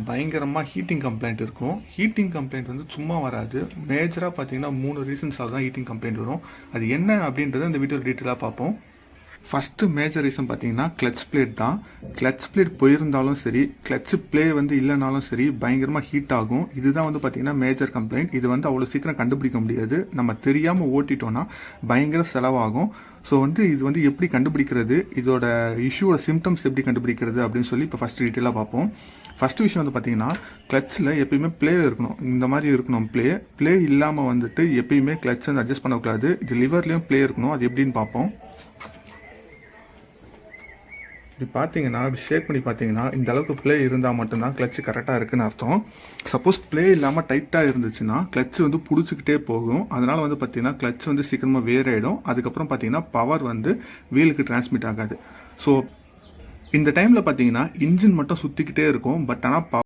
பயங்கரமாக heating complaint இருக்கும். Heating complaint வந்து சும்மா வராது. மேஜராக பார்த்தீங்கன்னா 3 ரீசன்ஸால் தான் ஹீட்டிங் கம்ப்ளைண்ட் வரும். அது என்ன அப்படின்றத இந்த வீடியோ டீட்டெயிலாக பார்ப்போம். ஃபஸ்ட்டு மேஜர் ரீசன் பார்த்தீங்கன்னா கிளச் பிளேட் தான். கிளச் பிளேட் போயிருந்தாலும் சரி, கிளச் பிளே வந்து இல்லைனாலும் சரி, பயங்கரமாக ஹீட் ஆகும். இதுதான் வந்து பார்த்தீங்கன்னா மேஜர் கம்ப்ளைண்ட். இது வந்து அவ்வளோ சீக்கிரம் கண்டுபிடிக்க முடியாது. நம்ம தெரியாமல் ஓட்டிட்டோன்னா பயங்கர செலவாகும். ஸோ வந்து இது வந்து எப்படி கண்டுபிடிக்கிறது, இதோட இஷ்யூவோட சிம்டம்ஸ் எப்படி கண்டுபிடிக்கிறது அப்படின்னு சொல்லி இப்போ ஃபஸ்ட் டீட்டெயிலாக பார்ப்போம். ஃபஸ்ட்டு விஷயம் வந்து பார்த்தீங்கன்னா கிளச்சில் எப்பயுமே ப்ளே இருக்கணும். இந்த மாதிரி இருக்கணும். ப்ளே இல்லாமல் வந்துட்டு எப்பயுமே கிளச் வந்து அட்ஜஸ்ட் பண்ணக்கூடாது. இது லிவர்லேயும் ப்ளே இருக்கணும். அது எப்படின்னு பார்ப்போம். இப்படி பார்த்தீங்கன்னா ஷேக் பண்ணி பார்த்தீங்கன்னா இந்த அளவுக்கு ப்ளே இருந்தால் மட்டும்தான் கிளச்சு கரெக்டாக இருக்குன்னு அர்த்தம். சப்போஸ் ப்ளே இல்லாமல் டைட்டாக இருந்துச்சுன்னா கிளச்சு வந்து பிடிச்சிக்கிட்டே போகும். அதனால் வந்து பார்த்தீங்கன்னா கிளச் வந்து சீக்கிரமாக வேர் ஆகிடும். அதுக்கப்புறம் பார்த்தீங்கன்னா பவர் வந்து வீலுக்கு டிரான்ஸ்மிட் ஆகாது. ஸோ இந்த டைமில் பார்த்தீங்கன்னா இன்ஜின் மட்டும் சுற்றிக்கிட்டே இருக்கும். பட் ஆனால்